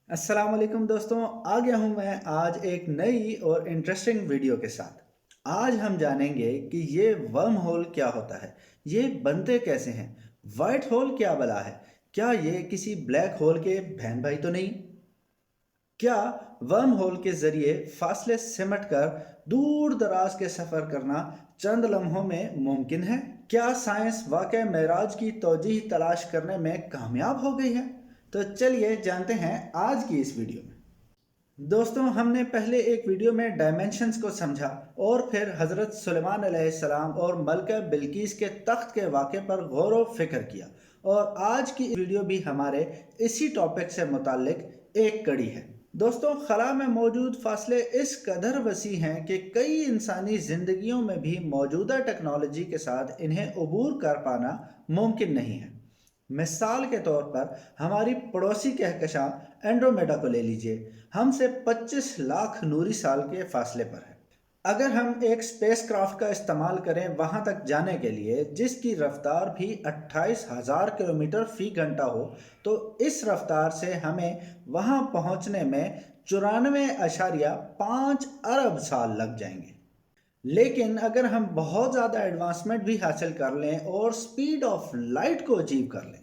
अस्सलाम वालेकुम दोस्तों, आ गया हूं मैं आज एक नई और इंटरेस्टिंग वीडियो के साथ। आज हम जानेंगे कि ये वर्म होल क्या होता है, ये बनते कैसे हैं, वाइट होल क्या बला है, क्या ये किसी ब्लैक होल के बहन भाई तो नहीं, क्या वर्म होल के जरिए फासले सिमट कर दूर दराज के सफ़र करना चंद लम्हों में मुमकिन है। क्या साइंस वाकई मेराज की तौजीह तलाश करने में कामयाब हो गई है? तो चलिए जानते हैं आज की इस वीडियो में। दोस्तों, हमने पहले एक वीडियो में डायमेंशंस को समझा और फिर हज़रत सुलेमान अलैहिस्सलाम और मलका बिल्किस के तख्त के वाक़े पर गौर व फिक्र किया, और आज की वीडियो भी हमारे इसी टॉपिक से मुताल्लिक एक कड़ी है। दोस्तों, खला में मौजूद फासले इस कदर वसी हैं कि कई इंसानी ज़िंदगियों में भी मौजूदा टेक्नोलॉजी के साथ इन्हें अबूर कर पाना मुमकिन नहीं है। मिसाल के तौर पर हमारी पड़ोसी कहकशां एंड्रोमेडा को ले लीजिए, हमसे 25 लाख नूरी साल के फासले पर है। अगर हम एक स्पेस क्राफ्ट का इस्तेमाल करें वहां तक जाने के लिए जिसकी रफ्तार भी 28,000 किलोमीटर फी घंटा हो, तो इस रफ्तार से हमें वहां पहुंचने में 94.5 अरब साल लग जाएंगे। लेकिन अगर हम बहुत ज़्यादा एडवांसमेंट भी हासिल कर लें और स्पीड ऑफ लाइट को अचीव कर लें,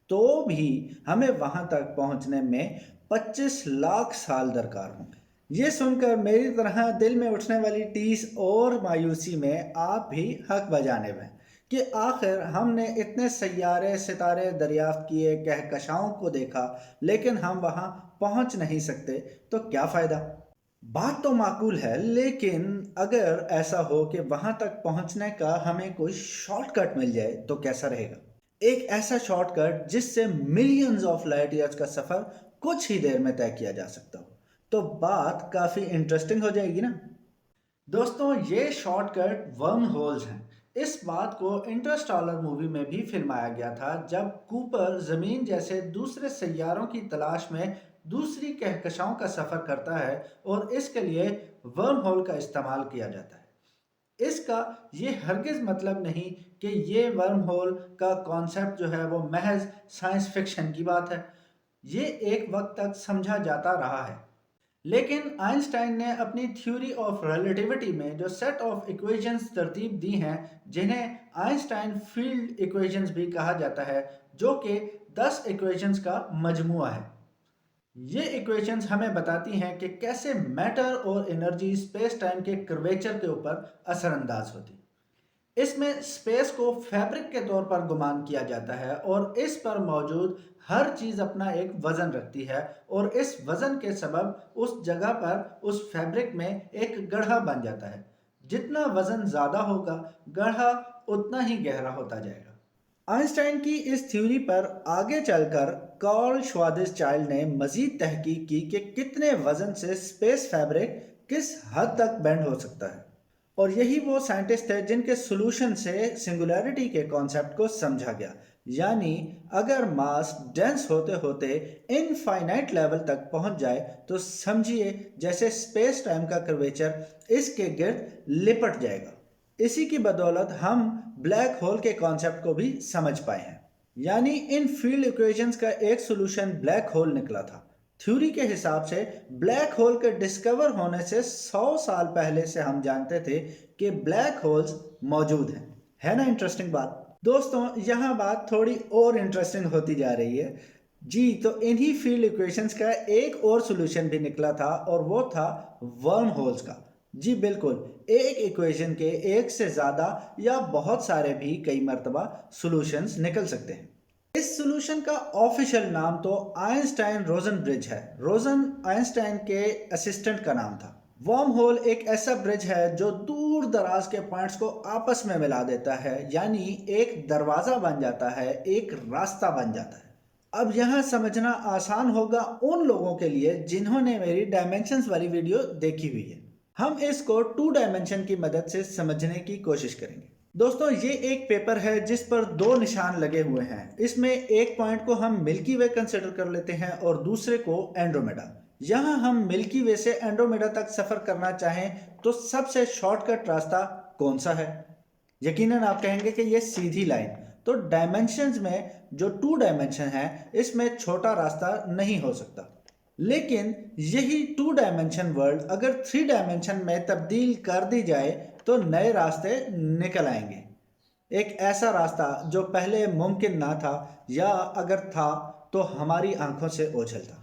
तो भी हमें वहां तक पहुंचने में 25 लाख साल दरकार होंगे। ये सुनकर मेरी तरह दिल में उठने वाली टीस और मायूसी में आप भी हक बजाने में कि आखिर हमने इतने सैयारे सितारे दरियाफ्त किए, कहकशाओं को देखा, लेकिन हम वहां पहुंच नहीं सकते, तो क्या फ़ायदा। बात तो माकूल है, लेकिन अगर ऐसा हो कि वहां तक पहुंचने का हमें कोई शॉर्टकट मिल जाए तो कैसा रहेगा। एक ऐसा शॉर्टकट जिससे मिलियंस ऑफ लाइट ईयर्स का सफर कुछ ही देर में तय किया जा सकता हो, तो बात काफी इंटरेस्टिंग हो जाएगी ना। दोस्तों, ये शॉर्टकट वर्म होल्स हैं। इस बात को इंटरस्टेलर मूवी में भी फिल्माया गया था, जब कूपर जमीन जैसे दूसरे सैयारों की तलाश में दूसरी कहकशाओं का सफर करता है और इसके लिए वर्म होल का इस्तेमाल किया जाता है। इसका ये हरगिज मतलब नहीं कि ये वर्म होल का कॉन्सेप्ट जो है वो महज साइंस फिक्शन की बात है। ये एक वक्त तक समझा जाता रहा है, लेकिन आइंस्टाइन ने अपनी थ्योरी ऑफ रिलेटिविटी में जो सेट ऑफ इक्वेशंस तरतीब दी हैं, जिन्हें आइंस्टाइन फील्ड इक्वेशंस भी कहा जाता है, जो कि 10 इक्वेशंस का मजमूआ है। ये इक्वेशंस हमें बताती हैं कि कैसे मैटर और एनर्जी स्पेस टाइम के कर्वेचर के ऊपर असरअंदाज होती। इसमें स्पेस को फैब्रिक के तौर पर गुमान किया जाता है और इस पर मौजूद हर चीज अपना एक वजन रखती है, और इस वजन के सबब उस जगह पर उस फैब्रिक में एक गड्ढा बन जाता है। जितना वजन ज्यादा होगा, गड्ढा उतना ही गहरा होता जाएगा। आइंस्टाइन की इस थ्योरी पर आगे चलकर कार्ल श्वार्ज़चाइल्ड ने मजीद तहकीक की कि कितने वजन से स्पेस फैब्रिक किस हद तक बेंड हो सकता है, और यही वो साइंटिस्ट थे जिनके सॉल्यूशन से सिंगुलैरिटी के कॉन्सेप्ट को समझा गया। यानी अगर मास डेंस होते होते इनफाइनाइट लेवल तक पहुंच जाए, तो समझिए जैसे स्पेस टाइम का कर्वेचर इसके गिर्द लिपट जाएगा। इसी की बदौलत हम ब्लैक होल के कॉन्सेप्ट को भी समझ पाए हैं। यानी इन फील्ड इक्वेशंस का एक सॉल्यूशन ब्लैक होल निकला था। थ्योरी के हिसाब से ब्लैक होल के डिस्कवर होने से 100 साल पहले से हम जानते थे कि ब्लैक होल्स मौजूद हैं। है ना इंटरेस्टिंग बात। दोस्तों, यहाँ बात थोड़ी और इंटरेस्टिंग होती जा रही है जी। तो इन्हीं फील्ड इक्वेशंस का एक और सॉल्यूशन भी निकला था, और वो था वर्म होल्स का। जी बिल्कुल, एक इक्वेशन के एक से ज़्यादा या बहुत सारे भी कई मर्तबा सॉल्यूशंस निकल सकते हैं। इस सॉल्यूशन का ऑफिशियल नाम तो आइंस्टाइन रोजन ब्रिज है। रोजन आइंस्टाइन के असिस्टेंट का नाम था। वर्म होल एक ऐसा ब्रिज है जो दूर दराज के पॉइंट्स को आपस में मिला देता है, यानी एक दरवाज़ा बन जाता है, एक रास्ता बन जाता है। अब यहाँ समझना आसान होगा उन लोगों के लिए जिन्होंने मेरी डायमेंशंस वाली वीडियो देखी हुई है। हम इसको 2 डायमेंशन की मदद से समझने की कोशिश करेंगे। दोस्तों, ये एक पेपर है जिस पर 2 निशान लगे हुए हैं। इसमें एक पॉइंट को हम मिल्की वे कंसिडर कर लेते हैं और दूसरे को एंड्रोमेडा। यहाँ हम मिल्की वे से एंड्रोमेडा तक सफर करना चाहें तो सबसे शॉर्टकट रास्ता कौन सा है? यकीनन आप कहेंगे कि ये सीधी लाइन। तो डायमेंशंस में जो 2 डायमेंशन है, इसमें छोटा रास्ता नहीं हो सकता। लेकिन यही 2 डायमेंशन वर्ल्ड अगर 3 डायमेंशन में तब्दील कर दी जाए तो नए रास्ते निकल आएंगे। एक ऐसा रास्ता जो पहले मुमकिन ना था, या अगर था तो हमारी आंखों से ओझल था।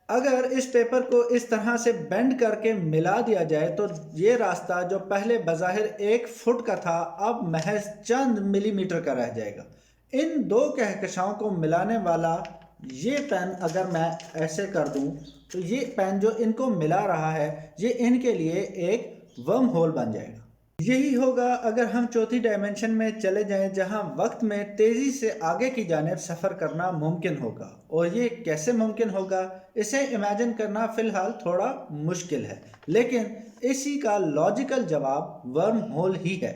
अगर इस पेपर को इस तरह से बेंड करके मिला दिया जाए तो ये रास्ता जो पहले बज़ाहिर 1 फुट का था अब महज चंद मिलीमीटर का रह जाएगा। इन दो कहकशाओं को मिलाने वाला ये पेन अगर मैं ऐसे कर दूं तो ये पेन जो इनको मिला रहा है ये इनके लिए एक वर्म होल बन जाएगा। यही होगा अगर हम चौथी डायमेंशन में चले जाएं जहां वक्त में तेजी से आगे की जानिब सफ़र करना मुमकिन होगा। और ये कैसे मुमकिन होगा इसे इमेजिन करना फ़िलहाल थोड़ा मुश्किल है, लेकिन इसी का लॉजिकल जवाब वर्म होल ही है।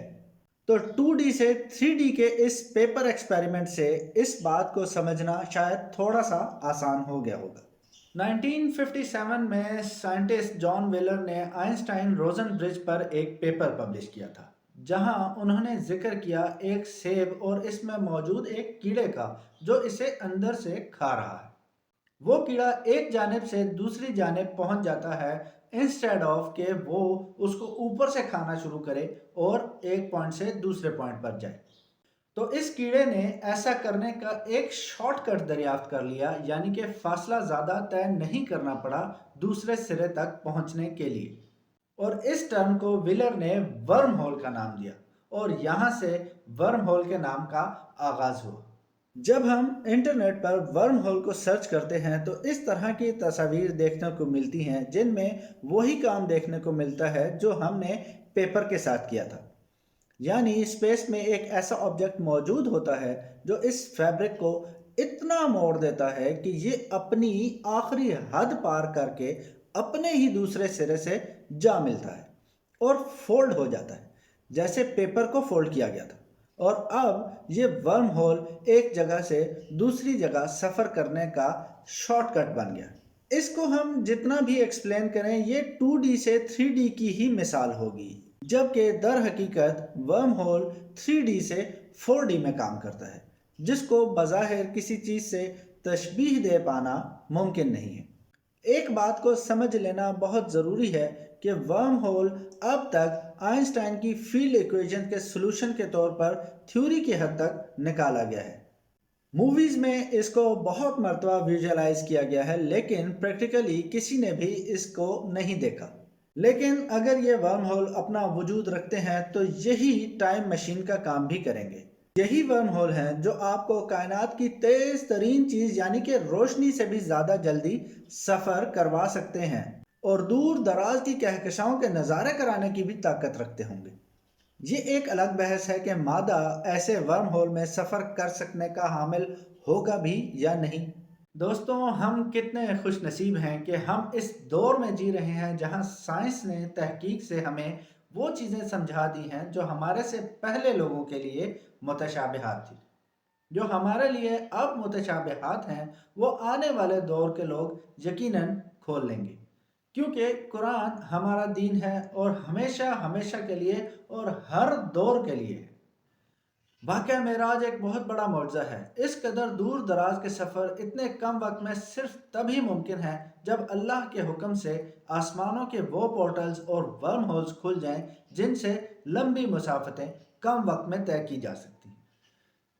तो 2D से 3D के इस पेपर एक्सपेरिमेंट से इस बात को समझना शायद थोड़ा सा आसान हो गया होगा। 1957 में साइंटिस्ट जॉन व्हीलर ने आइंस्टाइन रोजन ब्रिज पर एक पेपर पब्लिश किया था, जहां उन्होंने जिक्र किया एक सेब और इसमें मौजूद एक कीड़े का जो इसे अंदर से खा रहा है। वो कीड़ा एक जानिब से दूसरी जानिब पहुंच जाता है इंस्टेड ऑफ के वो उसको ऊपर से खाना शुरू करे और एक पॉइंट से दूसरे पॉइंट पर जाए। तो इस कीड़े ने ऐसा करने का एक शॉर्टकट दरियाफ्त कर लिया, यानी कि फासला ज़्यादा तय नहीं करना पड़ा दूसरे सिरे तक पहुंचने के लिए। और इस टर्म को व्हीलर ने वर्म होल का नाम दिया और यहाँ से वर्म होल के नाम का आगाज हुआ। जब हम इंटरनेट पर वर्म होल को सर्च करते हैं तो इस तरह की तस्वीर देखने को मिलती हैं जिनमें वही काम देखने को मिलता है जो हमने पेपर के साथ किया था, यानी स्पेस में एक ऐसा ऑब्जेक्ट मौजूद होता है जो इस फैब्रिक को इतना मोड़ देता है कि ये अपनी आखिरी हद पार करके अपने ही दूसरे सिरे से जा मिलता है और फोल्ड हो जाता है, जैसे पेपर को फोल्ड किया गया था। और अब ये वर्म होल एक जगह से दूसरी जगह सफ़र करने का शॉर्टकट बन गया। इसको हम जितना भी एक्सप्लेन करें ये 2D से 3D की ही मिसाल होगी, जबकि दर हकीकत वर्म होल 3D से 4D में काम करता है, जिसको बज़ाहिर किसी चीज़ से तशबीह दे पाना मुमकिन नहीं है। एक बात को समझ लेना बहुत ज़रूरी है कि वर्म होल अब तक आइंस्टाइन की फील्ड इक्वेशन के सॉल्यूशन के तौर पर थ्योरी की हद तक निकाला गया है। मूवीज़ में इसको बहुत मर्तबा विजुअलाइज किया गया है, लेकिन प्रैक्टिकली किसी ने भी इसको नहीं देखा। लेकिन अगर ये वर्म होल अपना वजूद रखते हैं तो यही टाइम मशीन का काम भी करेंगे। यही वर्म होल हैं जो आपको कायनात की तेज तरीन चीज़ यानी कि रोशनी से भी ज़्यादा जल्दी सफ़र करवा सकते हैं और दूर दराज की कहकशाओं के नज़ारे कराने की भी ताकत रखते होंगे। ये एक अलग बहस है कि मादा ऐसे वर्म होल में सफ़र कर सकने का हामिल होगा भी या नहीं। दोस्तों, हम कितने खुश नसीब हैं कि हम इस दौर में जी रहे हैं जहां साइंस ने तहकीक से हमें वो चीज़ें समझा दी हैं जो हमारे से पहले लोगों के लिए मुतशाबिहात थी। जो हमारे लिए अब मुतशाबिहात हैं वो आने वाले दौर के लोग यकीनन खोल लेंगे, क्योंकि कुरान हमारा दीन है और हमेशा हमेशा के लिए और हर दौर के लिए है। वाक़या मेराज एक बहुत बड़ा मौजज़ा है। इस कदर दूर दराज के सफ़र इतने कम वक्त में सिर्फ तभी मुमकिन है जब अल्लाह के हुक्म से आसमानों के वो पोर्टल्स और वर्म होल्स खुल जाएं जिनसे लंबी मुसाफतें कम वक्त में तय की जा सकती हैं।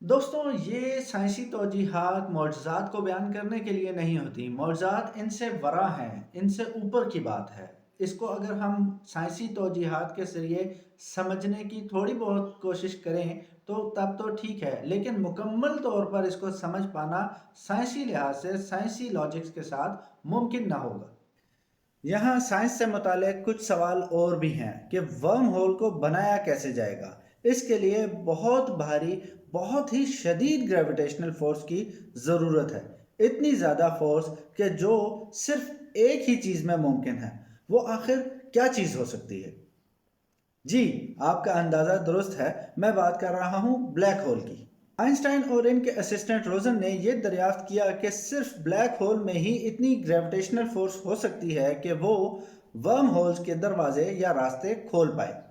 दोस्तों, ये साइंसी तौजीहात मौजज़ात को बयान करने के लिए नहीं होती। मौजज़ात इनसे वरा हैं, इनसे ऊपर की बात है। इसको अगर हम साइंसी तौजीहात के ज़रिए समझने की थोड़ी बहुत कोशिश करें तो तब तो ठीक है, लेकिन मुकम्मल तौर पर इसको समझ पाना साइंसी लिहाज से साइंसी लॉजिक्स के साथ मुमकिन ना होगा। यहाँ साइंस से मुतालिक कुछ सवाल और भी हैं कि वर्म होल को बनाया कैसे जाएगा। इसके लिए बहुत भारी, बहुत ही शदीद ग्रेविटेशनल फोर्स की ज़रूरत है। इतनी ज़्यादा फोर्स कि जो सिर्फ एक ही चीज़ में मुमकिन है। वो आखिर क्या चीज़ हो सकती है? जी, आपका अंदाज़ा दुरुस्त है, मैं बात कर रहा हूँ ब्लैक होल की। आइंस्टाइन और इनके असिस्टेंट रोजन ने यह दरियाफ्त किया कि सिर्फ ब्लैक होल में ही इतनी ग्रेविटेशनल फोर्स हो सकती है कि वो वर्म होल्स के दरवाजे या रास्ते खोल पाए।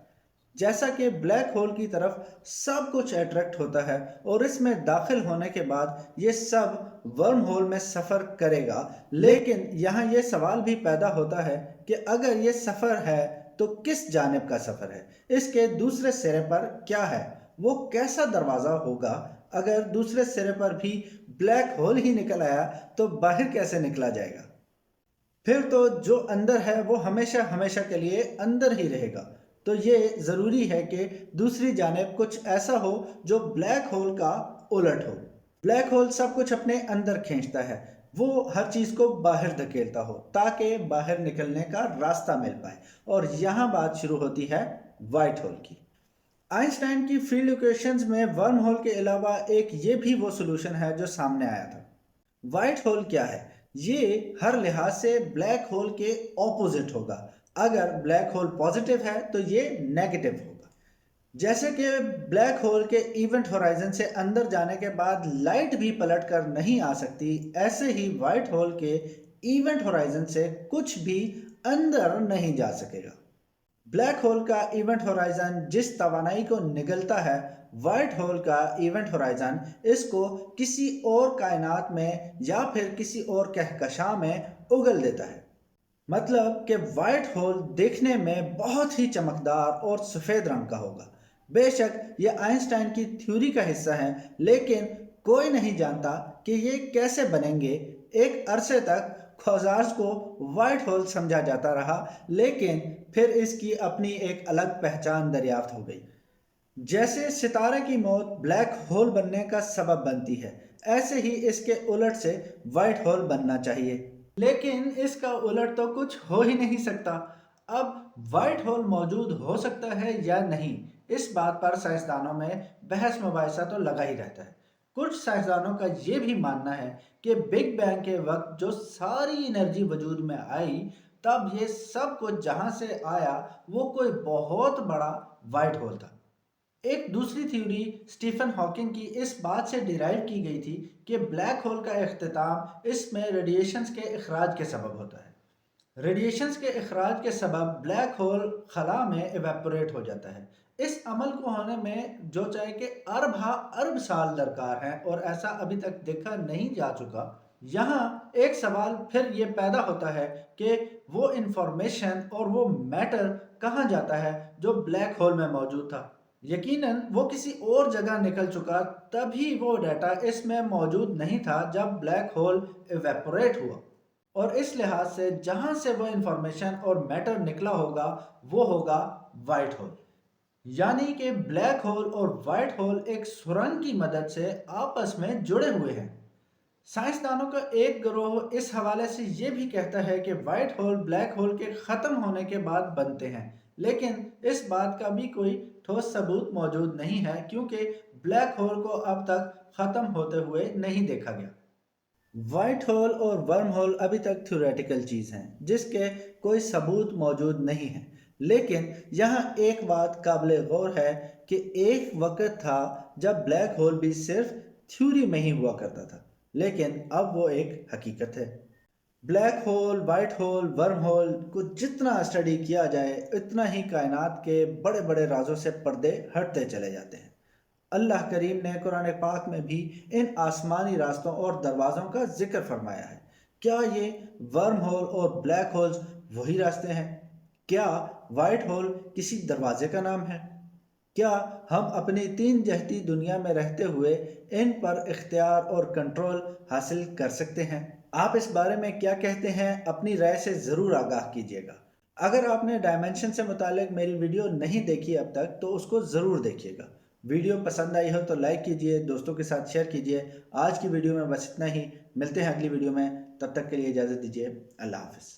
جیسا کہ بلیک ہول کی طرف سب کچھ اٹریکٹ ہوتا ہے اور اس میں داخل ہونے کے بعد یہ سب ورم ہول میں سفر کرے گا، لیکن یہاں یہ سوال بھی پیدا ہوتا ہے کہ اگر یہ سفر ہے تو کس جانب کا سفر ہے؟ اس کے دوسرے سرے پر کیا ہے؟ وہ کیسا دروازہ ہوگا؟ اگر دوسرے سرے پر بھی بلیک ہول ہی نکل آیا تو باہر کیسے نکلا جائے گا؟ پھر تو جو اندر ہے وہ ہمیشہ ہمیشہ کے لیے اندر ہی رہے گا۔ تو یہ ضروری ہے کہ دوسری جانب کچھ ایسا ہو جو بلیک ہول کا الٹ ہو۔ بلیک ہول سب کچھ اپنے اندر کھینچتا ہے، وہ ہر چیز کو باہر دھکیلتا ہو تاکہ باہر نکلنے کا راستہ مل پائے، اور یہاں بات شروع ہوتی ہے وائٹ ہول کی۔ آئنسٹائن کی فیلڈ ایکویشنز میں ورم ہول کے علاوہ ایک یہ بھی وہ سولوشن ہے جو سامنے آیا تھا۔ وائٹ ہول کیا ہے؟ یہ ہر لحاظ سے بلیک ہول کے اپوزٹ ہوگا۔ اگر بلیک ہول پازیٹیو ہے تو یہ نیگیٹو ہوگا۔ جیسے کہ بلیک ہول کے ایونٹ ہورائزن سے اندر جانے کے بعد لائٹ بھی پلٹ کر نہیں آ سکتی، ایسے ہی وائٹ ہول کے ایونٹ ہورائزن سے کچھ بھی اندر نہیں جا سکے گا۔ بلیک ہول کا ایونٹ ہورائزن جس توانائی کو نگلتا ہے، وائٹ ہول کا ایونٹ ہورائزن اس کو کسی اور کائنات میں یا پھر کسی اور کہکشاں میں اگل دیتا ہے۔ مطلب کہ وائٹ ہول دیکھنے میں بہت ہی چمکدار اور سفید رنگ کا ہوگا۔ بے شک یہ آئنسٹائن کی تھیوری کا حصہ ہے، لیکن کوئی نہیں جانتا کہ یہ کیسے بنیں گے۔ ایک عرصے تک کوزارز کو وائٹ ہول سمجھا جاتا رہا، لیکن پھر اس کی اپنی ایک الگ پہچان دریافت ہو گئی۔ جیسے ستارے کی موت بلیک ہول بننے کا سبب بنتی ہے، ایسے ہی اس کے الٹ سے وائٹ ہول بننا چاہیے، لیکن اس کا الٹ تو کچھ ہو ہی نہیں سکتا۔ اب وائٹ ہول موجود ہو سکتا ہے یا نہیں، اس بات پر سائنسدانوں میں بحث مباحثہ تو لگا ہی رہتا ہے۔ کچھ سائنسدانوں کا یہ بھی ماننا ہے کہ بگ بینگ کے وقت جو ساری انرجی وجود میں آئی، تب یہ سب کچھ جہاں سے آیا وہ کوئی بہت بڑا وائٹ ہول تھا۔ ایک دوسری تھیوری سٹیفن ہاکنگ کی اس بات سے ڈیرائیو کی گئی تھی کہ بلیک ہول کا اختتام اس میں ریڈیشنز کے اخراج کے سبب ہوتا ہے۔ ریڈیشنز کے اخراج کے سبب بلیک ہول خلا میں ایویپوریٹ ہو جاتا ہے۔ اس عمل کو ہونے میں جو چاہے کہ ارب ہا ارب سال درکار ہیں، اور ایسا ابھی تک دیکھا نہیں جا چکا۔ یہاں ایک سوال پھر یہ پیدا ہوتا ہے کہ وہ انفارمیشن اور وہ میٹر کہاں جاتا ہے جو بلیک ہول میں موجود تھا؟ یقیناً وہ کسی اور جگہ نکل چکا، تبھی وہ ڈیٹا اس میں موجود نہیں تھا جب بلیک ہول ایویپوریٹ ہوا، اور اس لحاظ سے جہاں سے وہ انفارمیشن اور میٹر نکلا ہوگا وہ ہوگا وائٹ ہول۔ یعنی کہ بلیک ہول اور وائٹ ہول ایک سرنگ کی مدد سے آپس میں جڑے ہوئے ہیں۔ سائنسدانوں کا ایک گروہ اس حوالے سے یہ بھی کہتا ہے کہ وائٹ ہول بلیک ہول کے ختم ہونے کے بعد بنتے ہیں، لیکن اس بات کا بھی کوئی ٹھوس ثبوت موجود نہیں ہے، کیونکہ بلیک ہول کو اب تک ختم ہوتے ہوئے نہیں دیکھا گیا۔ وائٹ ہول اور ورم ہول ابھی تک تھیوریٹیکل چیز ہیں جس کے کوئی ثبوت موجود نہیں ہے، لیکن یہاں ایک بات قابل غور ہے کہ ایک وقت تھا جب بلیک ہول بھی صرف تھیوری میں ہی ہوا کرتا تھا، لیکن اب وہ ایک حقیقت ہے۔ بلیک ہول، وائٹ ہول، ورم ہول کو جتنا اسٹڈی کیا جائے اتنا ہی کائنات کے بڑے بڑے رازوں سے پردے ہٹتے چلے جاتے ہیں۔ اللہ کریم نے قرآن پاک میں بھی ان آسمانی راستوں اور دروازوں کا ذکر فرمایا ہے۔ کیا یہ ورم ہول اور بلیک ہولز وہی راستے ہیں؟ کیا وائٹ ہول کسی دروازے کا نام ہے؟ کیا ہم اپنی تین جہتی دنیا میں رہتے ہوئے ان پر اختیار اور کنٹرول حاصل کر سکتے ہیں؟ آپ اس بارے میں کیا کہتے ہیں؟ اپنی رائے سے ضرور آگاہ کیجیے گا۔ اگر آپ نے ڈائمنشن سے متعلق میری ویڈیو نہیں دیکھی اب تک تو اس کو ضرور دیکھیے گا۔ ویڈیو پسند آئی ہو تو لائک کیجیے، دوستوں کے ساتھ شیئر کیجیے۔ آج کی ویڈیو میں بس اتنا ہی، ملتے ہیں اگلی ویڈیو میں، تب تک کے لیے اجازت دیجیے، اللہ حافظ۔